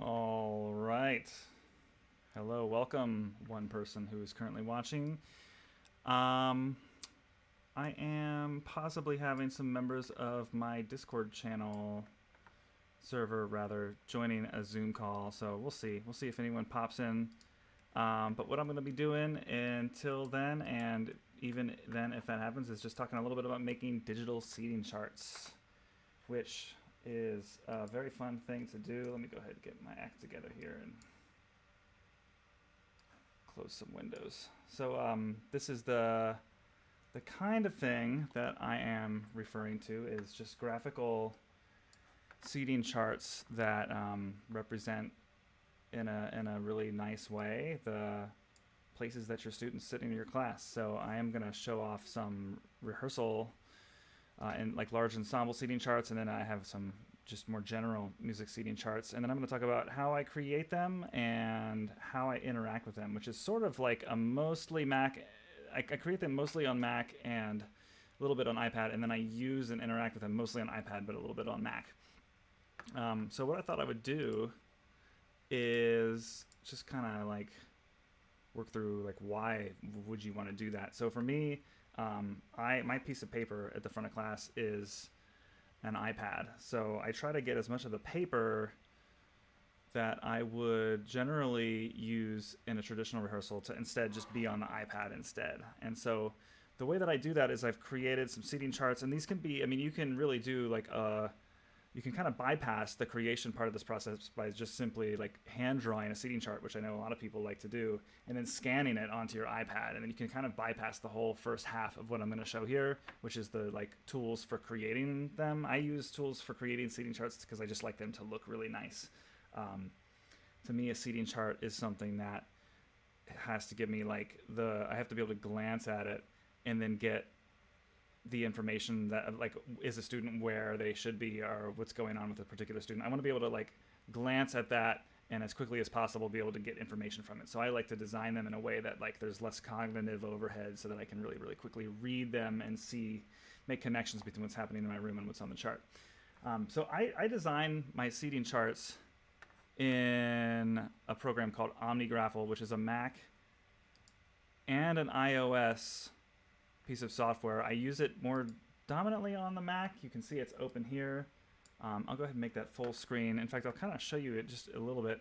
All right. Hello, welcome, one person who is currently watching. Um, I am possibly having some members of my Discord channel server, rather, joining a Zoom call. So we'll see. We'll see if anyone pops in. But what I'm going to be doing until then, and even then, if that happens, is just talking a little bit about making digital seating charts, which is a very fun thing to do. Let me go ahead and get my act together here and close some windows. So this is the kind of thing that I am referring to is just graphical seating charts that represent in a really nice way the places that your students sit in your class. So I am going to show off some rehearsal and like large ensemble seating charts, and then I have some just more general music seating charts, and then I'm going to talk about how I create them and how I interact with them, which is sort of like a mostly Mac. I create them mostly on Mac and a little bit on iPad, and then I use and interact with them mostly on iPad, but a little bit on Mac. So what I thought I would do is just kind of like work through like why would you want to do that. So for me, my piece of paper at the front of class is an iPad. So I try to get as much of the paper that I would generally use in a traditional rehearsal to instead just be on the iPad instead. And so the way that I do that is I've created some seating charts, and these can be, I mean, you can really do like you can kind of bypass the creation part of this process by just simply like hand drawing a seating chart, which I know a lot of people like to do, and then scanning it onto your iPad. And then you can kind of bypass the whole first half of what I'm going to show here, which is the like tools for creating them. I use tools for creating seating charts because I just like them to look really nice. To me, a seating chart is something that has to give me like I have to be able to glance at it and then get the information that like is a student where they should be or what's going on with a particular student. I want to be able to like glance at that and as quickly as possible be able to get information from it. So I like to design them in a way that like there's less cognitive overhead so that I can really, really quickly read them and make connections between what's happening in my room and what's on the chart. So I design my seating charts in a program called OmniGraffle, which is a Mac and an iOS piece of software. I use it more dominantly on the Mac. You can see it's open here. I'll go ahead and make that full screen. In fact, I'll kind of show you it just a little bit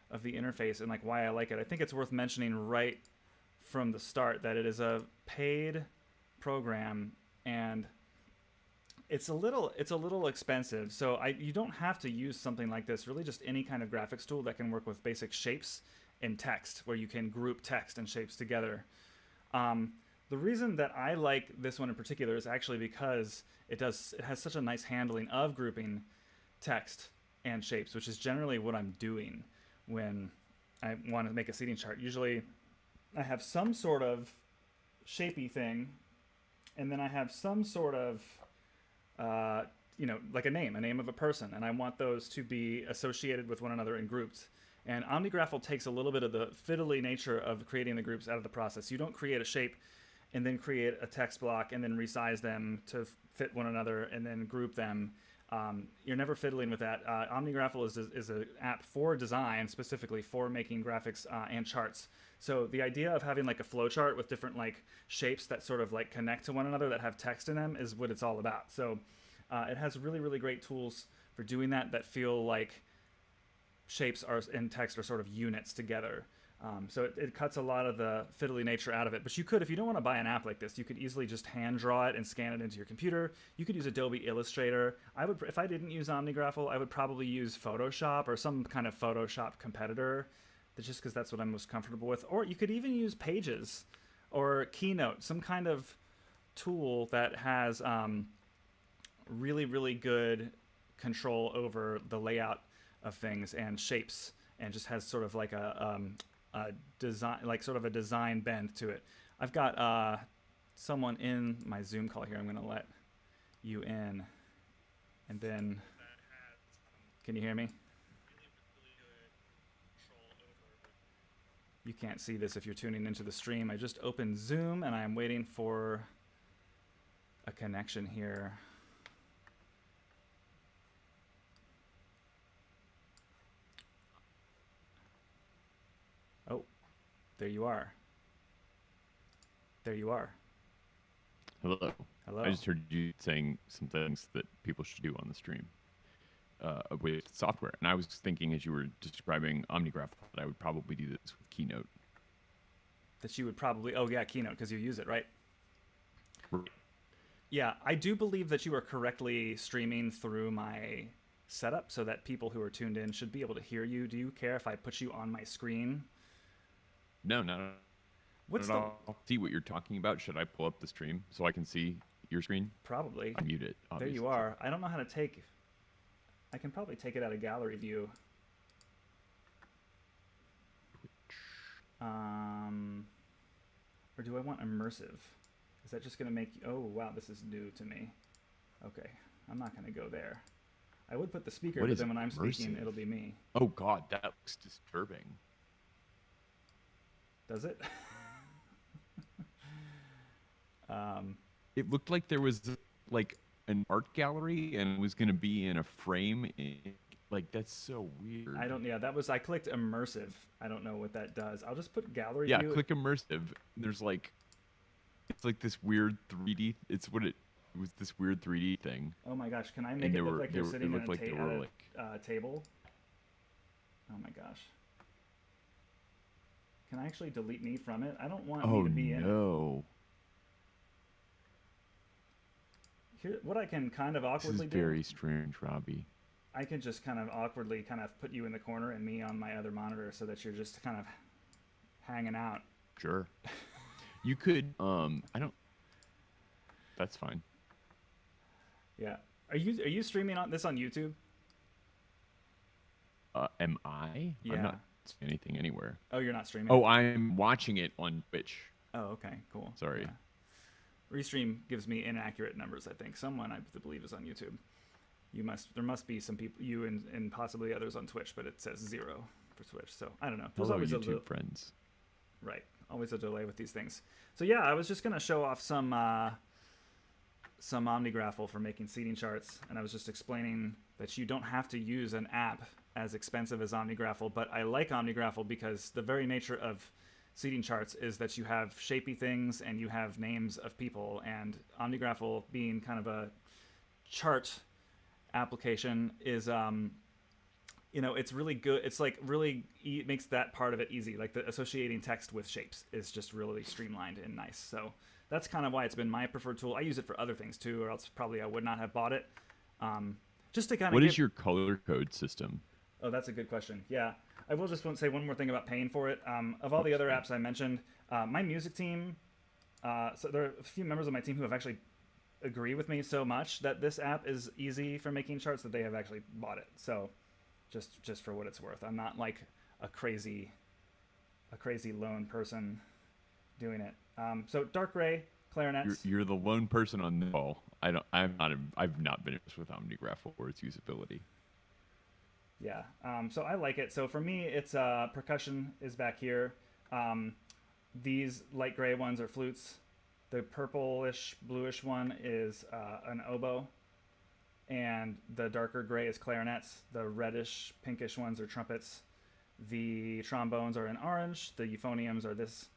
of the interface and like why I like it. I think it's worth mentioning right from the start that it is a paid program and it's a little expensive. So you don't have to use something like this. Really, just any kind of graphics tool that can work with basic shapes and text, where you can group text and shapes together. The reason that I like this one in particular is actually because it has such a nice handling of grouping text and shapes, which is generally what I'm doing when I want to make a seating chart. Usually I have some sort of shapey thing, and then I have some sort of, like a name of a person, and I want those to be associated with one another and grouped. And OmniGraffle takes a little bit of the fiddly nature of creating the groups out of the process. You don't create a shape and then create a text block and then resize them to fit one another and then group them. You're never fiddling with that. OmniGraffle is an app for design, specifically for making graphics and charts. So the idea of having like a flow chart with different like shapes that sort of like connect to one another that have text in them is what it's all about. So it has really, really great tools for doing that feel like shapes and text are sort of units together. So it cuts a lot of the fiddly nature out of it. But you could, if you don't want to buy an app like this, you could easily just hand draw it and scan it into your computer. You could use Adobe Illustrator. If I didn't use OmniGraffle, I would probably use Photoshop or some kind of Photoshop competitor, just because that's what I'm most comfortable with. Or you could even use Pages or Keynote, some kind of tool that has really, really good control over the layout of things and shapes, and just has sort of like a design, like sort of a design bend to it. I've got someone in my Zoom call here. I'm going to let you in, and then can you hear me? You can't see this if you're tuning into the stream. I just opened Zoom and I'm waiting for a connection here. There you are. There you are. Hello. Hello. I just heard you saying some things that people should do on the stream with software. And I was thinking as you were describing OmniGraph that I would probably do this with Keynote. That you would probably, oh yeah, Keynote, because you use it, right? Right. Yeah, I do believe that you are correctly streaming through my setup so that people who are tuned in should be able to hear you. Do you care if I put you on my screen? No, not What's at the... all. See what you're talking about. Should I pull up the stream so I can see your screen? Probably. I mute it, obviously. There you are. I don't know how to take... I can probably take it out of gallery view. Or do I want immersive? Is that just going to make... Oh, wow, this is new to me. Okay, I'm not going to go there. I would put the speaker, but then when I'm speaking, it'll be me. Oh, God, that looks disturbing. Does it? It looked like there was like an art gallery and it was going to be in a frame. Like, that's so weird. I don't... Yeah, that was... I clicked immersive. I don't know what that does. I'll just put gallery view. Yeah, click immersive. There's like... It's like this weird 3D... It was this weird 3D thing. Oh my gosh, can I make it look like you're sitting at a table? Oh my gosh. Can I actually delete me from it? I don't want me to be in it. Oh no. Here, what I can kind of awkwardly do... This is very strange, Robbie. I can just kind of awkwardly kind of put you in the corner and me on my other monitor so that you're just kind of hanging out. Sure. You could, I don't... That's fine. Yeah. Are you streaming this on YouTube? Am I? Yeah. I'm not seeing anything anywhere. Oh, you're not streaming? Oh, I'm watching it on Twitch. Oh, okay, cool. Sorry. Yeah. Restream gives me inaccurate numbers, I think. Someone, I believe, is on YouTube. There must be some people, you and possibly others on Twitch, but it says 0 for Twitch. So I don't know. There's always YouTube friends. Right. Always a delay with these things. So yeah, I was just going to show off some OmniGraffle for making seating charts, and I was just explaining that you don't have to use an app as expensive as OmniGraffle, but I like OmniGraffle because the very nature of seating charts is that you have shapy things and you have names of people, and OmniGraffle being kind of a chart application is it's really good. It's like really it makes that part of it easy. Like the associating text with shapes is just really streamlined and nice. So that's kind of why it's been my preferred tool. I use it for other things too, or else probably I would not have bought it. Just to kind of... What is your color code system? Oh, that's a good question. Yeah, I will just want to say one more thing about paying for it. Of all the other apps I mentioned, my music team, so there are a few members of my team who have actually agree with me so much that this app is easy for making charts that they have actually bought it. So just for what it's worth, I'm not like a crazy lone person doing it. So dark gray clarinets. You're the lone person on the call. I've not been impressed with OmniGraffle or its usability. Yeah. So I like it. So for me, it's percussion is back here. These light gray ones are flutes. The purplish bluish one is an oboe, and the darker gray is clarinets. The reddish pinkish ones are trumpets. The trombones are in orange. The euphoniums are this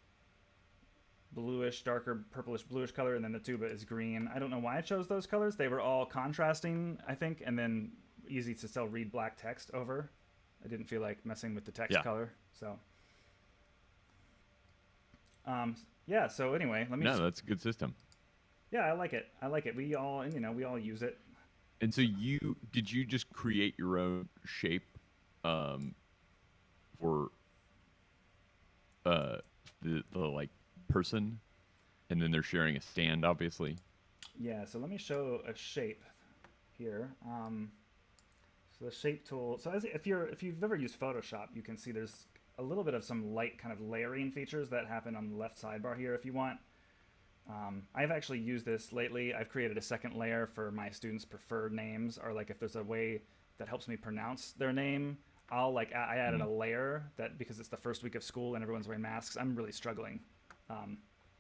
bluish, darker purplish bluish color, and then the tuba is green. I don't know why I chose those colors. They were all contrasting, I think, and then easy to still read black text over. I didn't feel like messing with the text color, so yeah. So anyway, let me. No, that's a good system. Yeah, I like it. We all use it. And so did you just create your own shape for the like person, and then they're sharing a stand, obviously? Yeah. So let me show a shape here. So the shape tool. So if you've ever used Photoshop, you can see there's a little bit of some light kind of layering features that happen on the left sidebar here if you want. I've actually used this lately. I've created a second layer for my students' preferred names, or like if there's a way that helps me pronounce their name, I added a layer that, because it's the first week of school and everyone's wearing masks, I'm really struggling.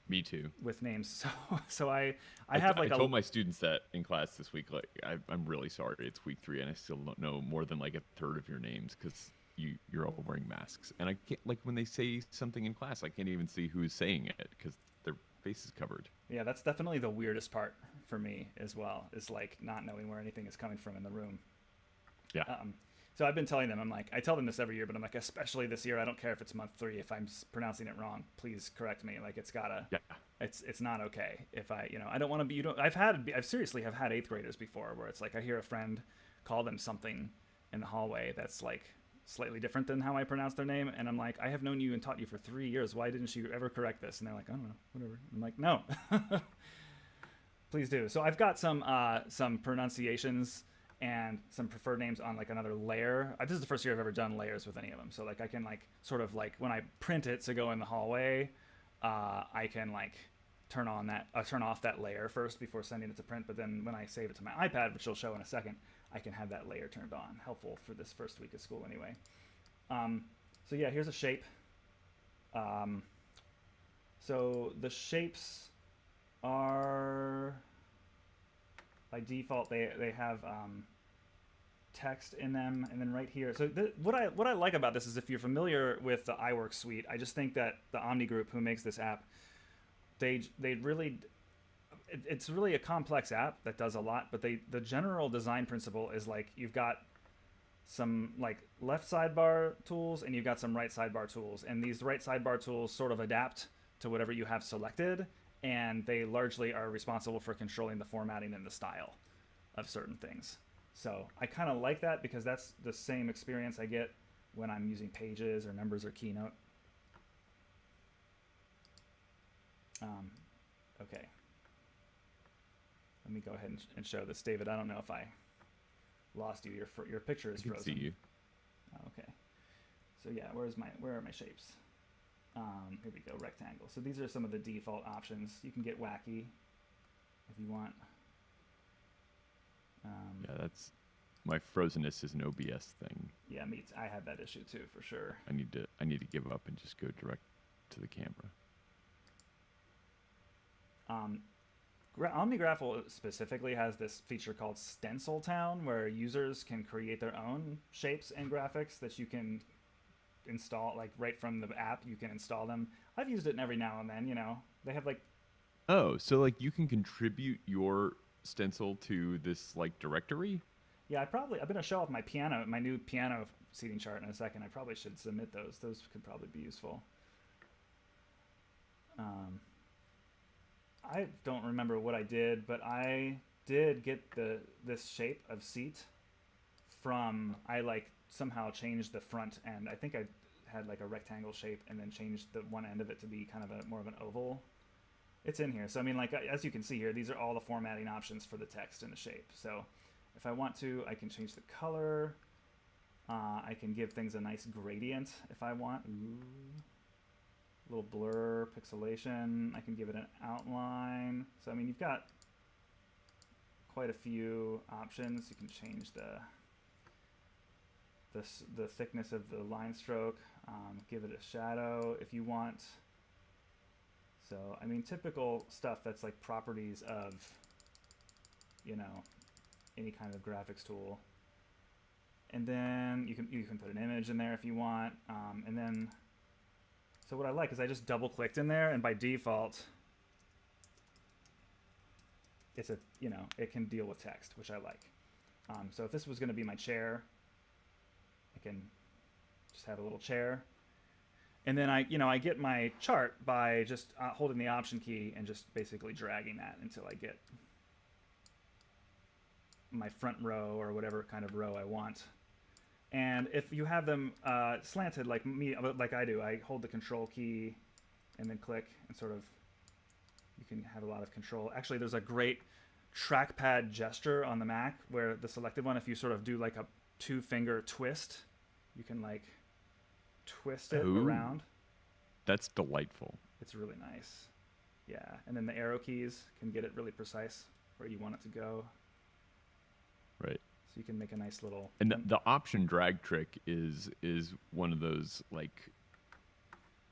Me too. with names. So I have I like told my students that in class this week. Like, I'm really sorry. It's week 3, and I still don't know more than like a third of your names because you're all wearing masks. And I can't, like, when they say something in class, I can't even see who's saying it because their face is covered. yeah, that's definitely the weirdest part for me as well. Is like not knowing where anything is coming from in the room. Yeah. So I've been telling them, I'm like, I tell them this every year, but I'm like, especially this year, I don't care if it's month 3. If I'm pronouncing it wrong, please correct me. Like, it's gotta, Yeah. it's not okay. If I, I don't want to be, I've seriously have had 8th graders before where it's like, I hear a friend call them something in the hallway that's like slightly different than how I pronounce their name. And I'm like, I have known you and taught you for 3 years. Why didn't you ever correct this? And they're like, I don't know, whatever. I'm like, no, please do. So I've got some pronunciations and some preferred names on like another layer. This is the first year I've ever done layers with any of them. So like I can like sort of like when I print it to go in the hallway, I can like turn off that layer first before sending it to print. But then when I save it to my iPad, which I'll show in a second, I can have that layer turned on. Helpful for this first week of school anyway. So yeah, here's a shape. So the shapes are by default they have text in them, and then right here. So what I like about this is if you're familiar with the iWork suite, I just think that the Omni Group who makes this app, they really it's really a complex app that does a lot, but the general design principle is like you've got some like left sidebar tools and you've got some right sidebar tools, and these right sidebar tools sort of adapt to whatever you have selected, and they largely are responsible for controlling the formatting and the style of certain things. So I kind of like that because that's the same experience I get when I'm using Pages or Numbers or Keynote. Okay. Let me go ahead and show this, David. I don't know if I lost you. Your picture is frozen. I can see you. Oh, okay. So yeah, where are my shapes? Here we go, rectangle. So these are some of the default options. You can get wacky if you want. Yeah, that's my frozenness is an OBS thing. Yeah, I have that issue too, for sure. I need to give up and just go direct to the camera. OmniGraffle specifically has this feature called Stencil Town, where users can create their own shapes and graphics that you can install, like right from the app. You can install them. I've used it every now and then. They have like. Oh, so like you can contribute your stencil to this like directory? Yeah, I'm gonna show off my new piano seating chart in a second. I probably should submit those. Those could probably be useful. I don't remember what I did, but I did get this shape of seat from, I like somehow changed the front end. I think I had like a rectangle shape and then changed the one end of it to be kind of more of an oval. It's in here. So I mean, like, as you can see here, these are all the formatting options for the text and the shape. So if I want to, I can change the color. I can give things a nice gradient if I want. Ooh. Little blur, pixelation. I can give it an outline. So I mean, you've got quite a few options. You can change the thickness of the line stroke. Give it a shadow if you want. So I mean, typical stuff that's like properties of, any kind of graphics tool. And then you can put an image in there if you want, and then. So what I like is I just double clicked in there, and by default, it's it can deal with text, which I like. So if this was going to be my chair, I can just have a little chair. And then I get my chart by just holding the Option key and just basically dragging that until I get my front row or whatever kind of row I want. And if you have them slanted like I do, I hold the Control key and then click, and sort of you can have a lot of control. Actually, there's a great trackpad gesture on the Mac where the selected one, if you sort of do like a 2-finger twist, you can like twist it around. That's delightful. It's really nice. Yeah, and then the arrow keys can get it really precise where you want it to go. Right. So you can make a nice little. And the option drag trick is one of those like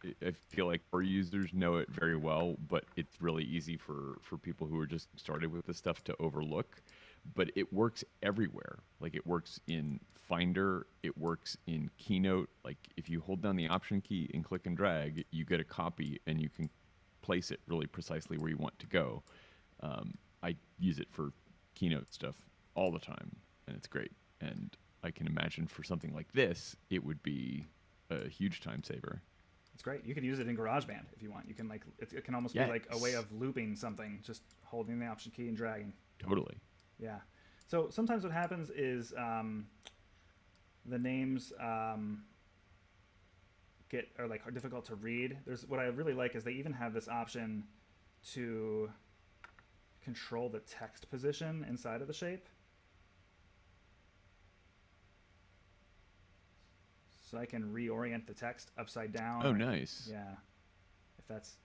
I feel like our users know it very well, but it's really easy for people who are just started with this stuff to overlook. But it works everywhere. Like it works in Finder, it works in Keynote. Like if you hold down the Option key and click and drag, you get a copy, and you can place it really precisely where you want to go. I use it for Keynote stuff all the time, and it's great. And I can imagine for something like this, it would be a huge time saver. It's great. You can use it in GarageBand if you want. You can like it can almost Yes. be like a way of looping something, just holding the Option key and dragging. Totally. Yeah. So sometimes what happens is the names are difficult to read. There's what I really like is they even have this option to control the text position inside of the shape. So I can reorient the text upside down. Oh, nice. Yeah. If that's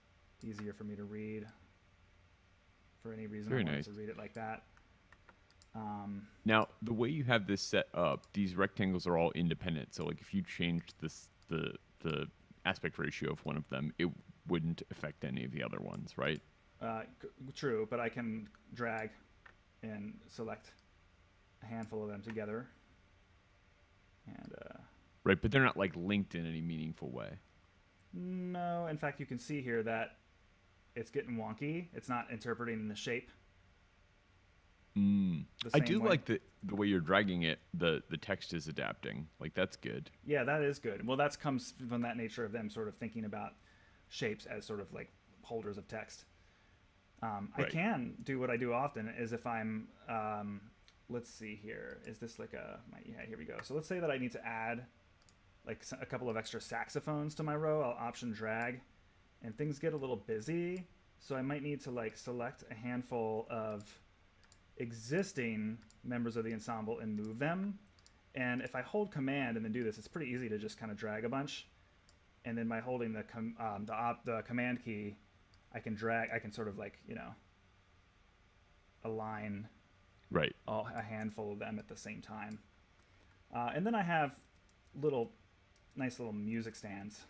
easier for me to read for any reason, Very I want nice. to read it like that. Now, the way you have this set up, these rectangles are all independent. So, like, if you changed the aspect ratio of one of them, it wouldn't affect any of the other ones, right? True, but I can drag and select a handful of them together. And Right, but they're not like linked in any meaningful way. no, in fact, you can see here that it's getting wonky. It's not interpreting the shape. the I same do way. like the way you're dragging it. The text is adapting. Like that's good. Yeah, that is good. Well, that comes from that nature of them sort of thinking about shapes as sort of like holders of text. I Right. can do what I do often is if I'm, let's see here, is this like yeah, here we go. So let's say that I need to add like a couple of extra saxophones to my row. I'll option drag and things get a little busy. So I might need to like select a handful of existing members of the ensemble and move them. And if I hold command and then do this, it's pretty easy to just kind of drag a bunch. And then by holding the command key, I can drag, I can sort of like, you know, align Right. a handful of them at the same time. And then I have nice little music stands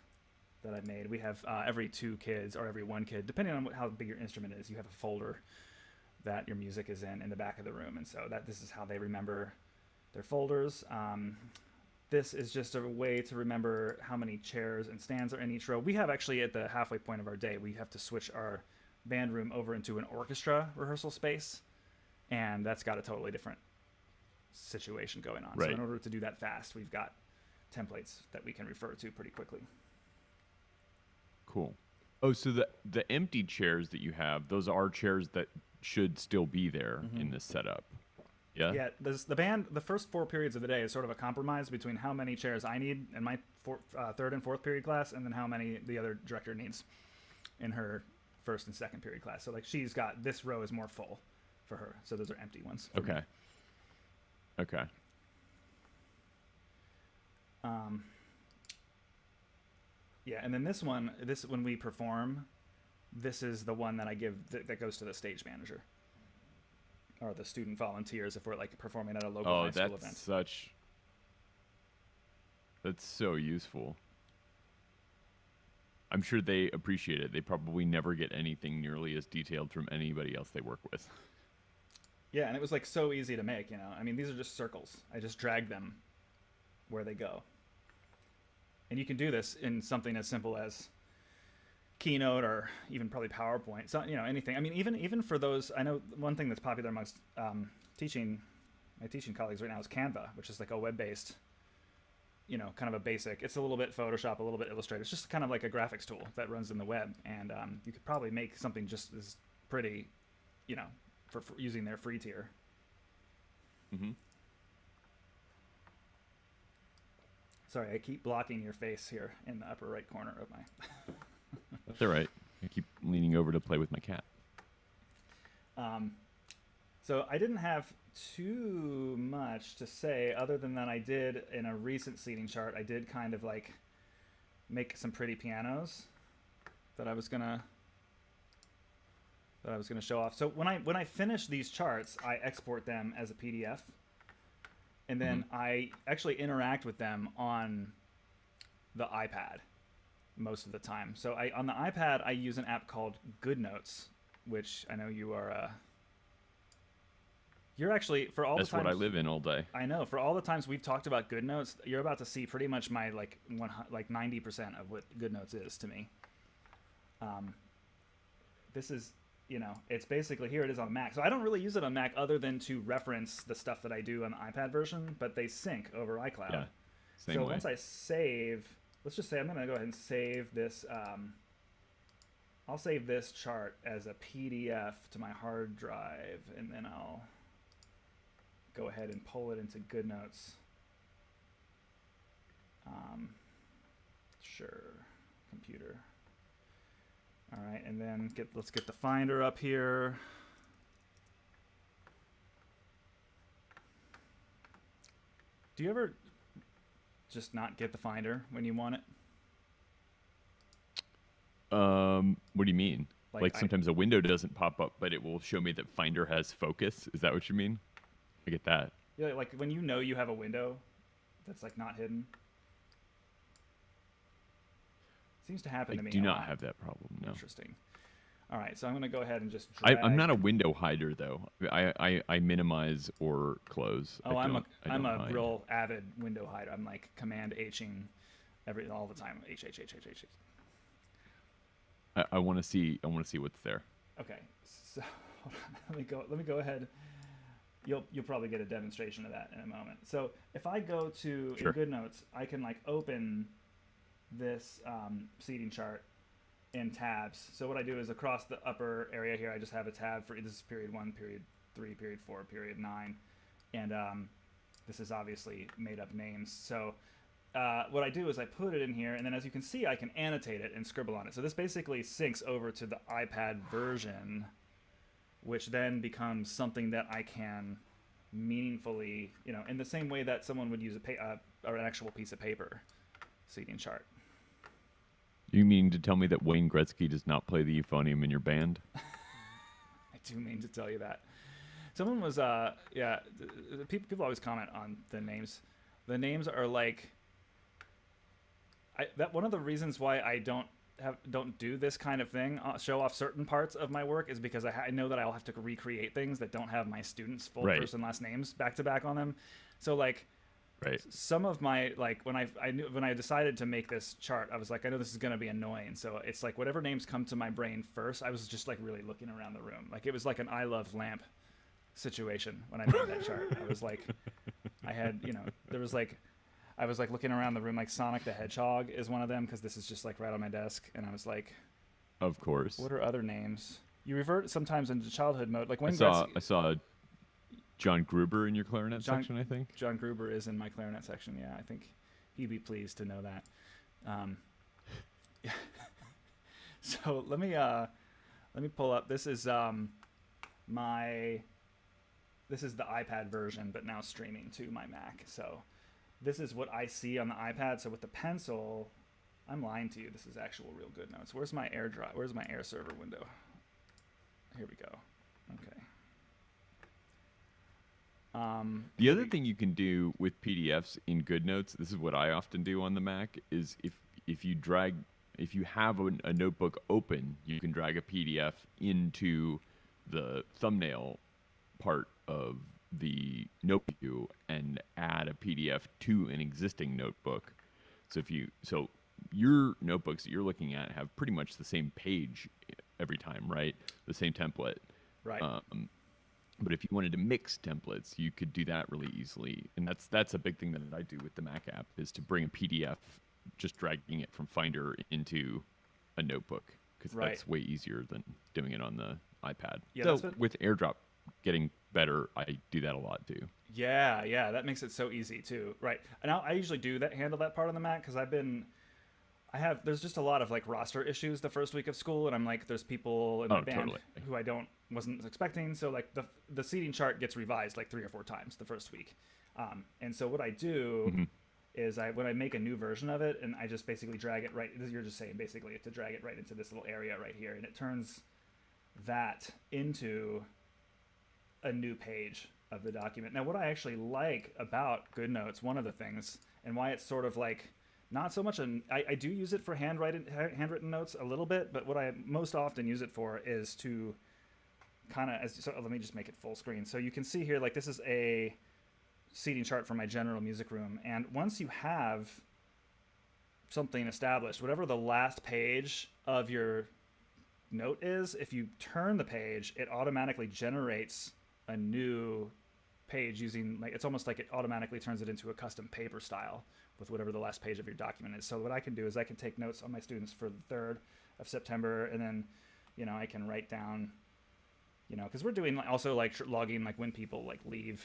that I've made. We have every 2 kids or every 1 kid, depending on how big your instrument is, you have a folder that your music is in the back of the room. And so this is how they remember their folders. This is just a way to remember how many chairs and stands are in each row. We have actually at the halfway point of our day, we have to switch our band room over into an orchestra rehearsal space. And that's got a totally different situation going on. Right. So in order to do that fast, we've got templates that we can refer to pretty quickly. Cool. Oh, so the empty chairs that you have, those are chairs that should still be there in this setup. Yeah. Yeah, the first 4 periods of the day is sort of a compromise between how many chairs I need in my third and fourth period class, and then how many the other director needs in her first and second period class. So like she's got this row is more full for her, so those are empty ones. for me. Okay. Okay. Yeah, and then this when we perform, this is the one that I give that goes to the stage manager or the student volunteers if we're like performing at a local Oh, high school that's event. that's so useful. I'm sure they appreciate it. They probably never get anything nearly as detailed from anybody else they work with. Yeah, and it was like so easy to make, you know. I mean, these are just circles. I just drag them where they go. And you can do this in something as simple as Keynote or even probably PowerPoint. So, you know, anything. I mean, even for those, I know one thing that's popular amongst my teaching colleagues right now is Canva, which is like a web-based, you know, kind of a basic. It's a little bit Photoshop, a little bit Illustrator. It's just kind of like a graphics tool that runs in the web. And you could probably make something just as pretty, you know, for using their free tier. Mm-hmm. Sorry, I keep blocking your face here in the upper right corner of my... That's all right. I keep leaning over to play with my cat. So I didn't have too much to say other than that I did, in a recent seating chart, I did kind of like make some pretty pianos that I was gonna show off. So when I finish these charts, I export them as a PDF. And then I actually interact with them on the iPad most of the time. So on the iPad, I use an app called GoodNotes, which I know you are. You're actually for all That's the times. what I live in all day. I know for all the times we've talked about GoodNotes, you're about to see pretty much my like 90% of what GoodNotes is to me. This is, it's basically, here it is on Mac. So I don't really use it on Mac other than to reference the stuff that I do on the iPad version, but they sync over iCloud. Yeah, same so way. Once I save, let's just say I'm going to go ahead and save this. I'll save this chart as a PDF to my hard drive, and then I'll go ahead and pull it into GoodNotes. Sure, computer. All right, and then let's get the Finder up here. Do you ever just not get the Finder when you want it? What do you mean? Like sometimes a window doesn't pop up, but it will show me that Finder has focus. Is that what you mean? I get that. Yeah, like when you have a window that's like not hidden. Seems to happen to me. I do not have that problem. No. Interesting. All right, so I'm going to go ahead and just drag. I'm not a window hider though. I minimize or close. Oh, I'm a real avid window hider. I'm like Command Hing all the time. H. I want to see what's there. Okay, so hold on. Let me go ahead. You'll probably get a demonstration of that in a moment. So if I go to in GoodNotes, I can like open this seating chart in tabs. So what I do is across the upper area here, I just have a tab for this is period 1, period 3, period 4, period 9, and this is obviously made up names. So what I do is I put it in here, and then as you can see, I can annotate it and scribble on it. So this basically syncs over to the iPad version, which then becomes something that I can meaningfully, in the same way that someone would use or an actual piece of paper seating chart. You mean to tell me that Wayne Gretzky does not play the euphonium in your band? I do mean to tell you that. Someone was, people always comment on the names. The names are like, one of the reasons why I don't do this kind of thing, show off certain parts of my work, is because I know that I'll have to recreate things that don't have my students' full first and last names back to back on them. So like, some of my when I decided to make this chart, I was like, I know this is going to be annoying, so it's like whatever names come to my brain first. I was just like really looking around the room, like it was like an I Love Lamp situation when I made that chart. I was like, I had there was like. I was like looking around the room, like Sonic the Hedgehog is one of them, because this is just like right on my desk, and I was like, of course. What are other names? You revert sometimes into childhood mode, like when I saw John Gruber in your clarinet section. I think John Gruber is in my clarinet section. Yeah, I think he'd be pleased to know that. So let me pull up. This is the iPad version, but now streaming to my Mac. So. This is what I see on the iPad. So with the pencil, I'm lying to you. This is actual real GoodNotes. Where's my AirDrop? Where's my Air server window? Here we go. Okay. The other thing you can do with PDFs in GoodNotes, this is what I often do on the Mac, is if you have a notebook open, you can drag a PDF into the thumbnail part of the notebook view and add a PDF to an existing notebook. So your notebooks that you're looking at have pretty much the same page every time, right? The same template. Right. But if you wanted to mix templates, you could do that really easily. And that's a big thing that I do with the Mac app, is to bring a PDF, just dragging it from Finder into a notebook, because that's way easier than doing it on the iPad. Yeah, so with AirDrop getting better, I do that a lot too. Yeah, that makes it so easy too. Right. And I usually handle that part on the Mac, because there's just a lot of like roster issues the first week of school, and I'm like, there's people in my band who I wasn't expecting, so like the seating chart gets revised like 3 or 4 times the first week. And so what I do is when I make a new version of it, and I just basically drag it right, you're just saying basically to drag it right into this little area right here, and it turns that into a new page of the document. Now, what I actually like about GoodNotes, one of the things, and why it's sort of like not so much. I do use it for handwritten notes a little bit, but what I most often use it for is to kind of, so let me just make it full screen. So you can see here, like this is a seating chart for my general music room. And once you have something established, whatever the last page of your note is, if you turn the page, it automatically generates a new page using, like, it's almost like it automatically turns it into a custom paper style with whatever the last page of your document is. So what I can do is I can take notes on my students for the 3rd of September, and then, you know, I can write down, you know, because we're doing also like logging like when people like leave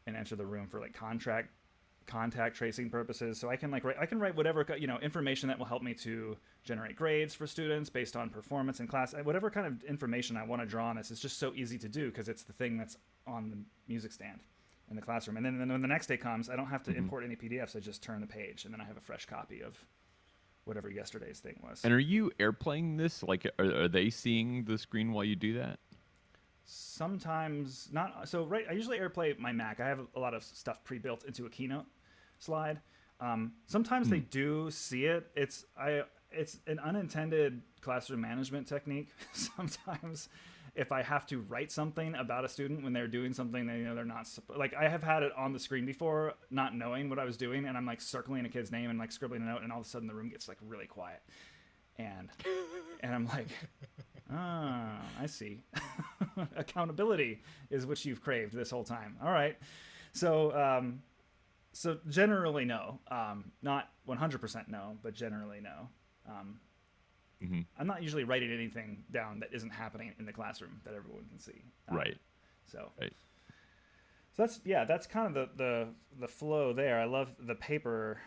and enter the room for like contact tracing purposes. So I can write whatever, you know, information that will help me to generate grades for students based on performance in class. Whatever kind of information I want to draw on this is just so easy to do because it's the thing that's on the music stand in the classroom. And then when the next day comes, I don't have to import any PDFs. I just turn the page and then I have a fresh copy of whatever yesterday's thing was. And are you airplaying this? Like, are they seeing the screen while you do that? Sometimes not. So I usually AirPlay my Mac. I have a lot of stuff pre-built into a Keynote slide. Sometimes they do see it. It's an unintended classroom management technique. Sometimes if I have to write something about a student when they're doing something that, you know, they're not like, I have had it on the screen before, not knowing what I was doing, and I'm like circling a kid's name and like scribbling a note, and all of a sudden the room gets like really quiet, and I'm like, ah, I see. Accountability is what you've craved this whole time. All right. So, so generally no, not 100% no, but generally no. I'm not usually writing anything down that isn't happening in the classroom that everyone can see. Right. So right. So that's kind of the flow there. I love the paper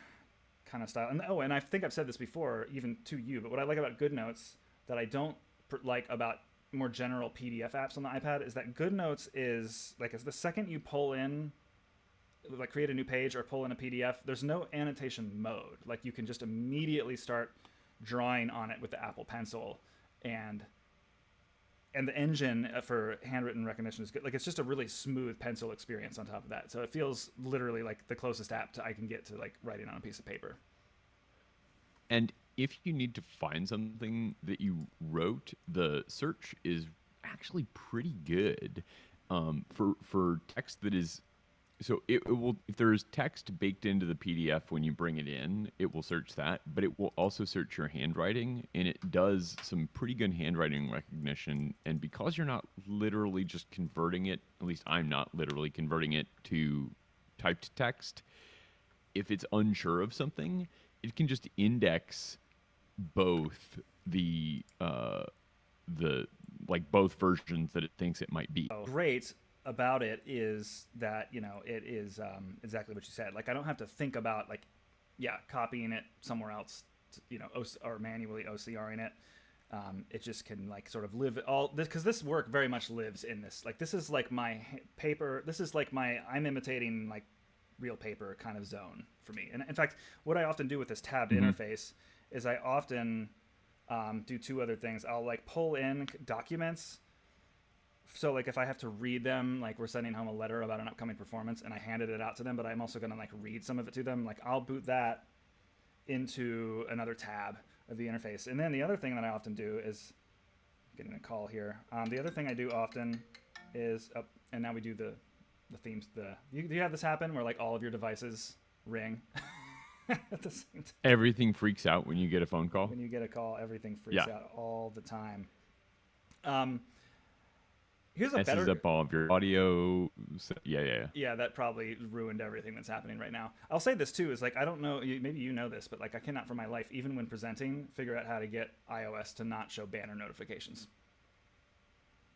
kind of style. And I think I've said this before, even to you, but what I like about GoodNotes that I don't like about more general PDF apps on the iPad is that GoodNotes is like, the second you pull in, like create a new page or pull in a PDF, there's no annotation mode. Like you can just immediately start drawing on it with the Apple Pencil, and the engine for handwritten recognition is good. Like it's just a really smooth pencil experience on top of that. So it feels literally like the closest app I can get to like writing on a piece of paper. And if you need to find something that you wrote, the search is actually pretty good for text that is. So it will, if there's text baked into the PDF when you bring it in, it will search that, but it will also search your handwriting, and it does some pretty good handwriting recognition. And because you're not literally just converting it, at least I'm not literally converting it to typed text, if it's unsure of something, it can just index both the like both versions that it thinks it might be. Oh, great about it is that, you know, it is exactly what you said. Like I don't have to think about like, copying it somewhere else, to, you know, or manually OCRing it. It just can like sort of live all this, because this work very much lives in this. Like this is like my paper. This is like I'm imitating like real paper kind of zone for me. And in fact, what I often do with this tabbed interface is I often do two other things. I'll like pull in documents. So like if I have to read them, like we're sending home a letter about an upcoming performance and I handed it out to them, but I'm also going to like read some of it to them, like I'll boot that into another tab of the interface. And then the other thing that I often do is, getting a call here. The other thing I do often is, and now we do the themes. Do you have this happen where like all of your devices ring at the same time? Everything freaks out when you get a phone call. When you get a call, everything freaks out all the time. Here's a better. Up all of your audio. Yeah, that probably ruined everything that's happening right now. I'll say this too, is like, I don't know, maybe you know this, but like I cannot for my life, even when presenting, figure out how to get iOS to not show banner notifications.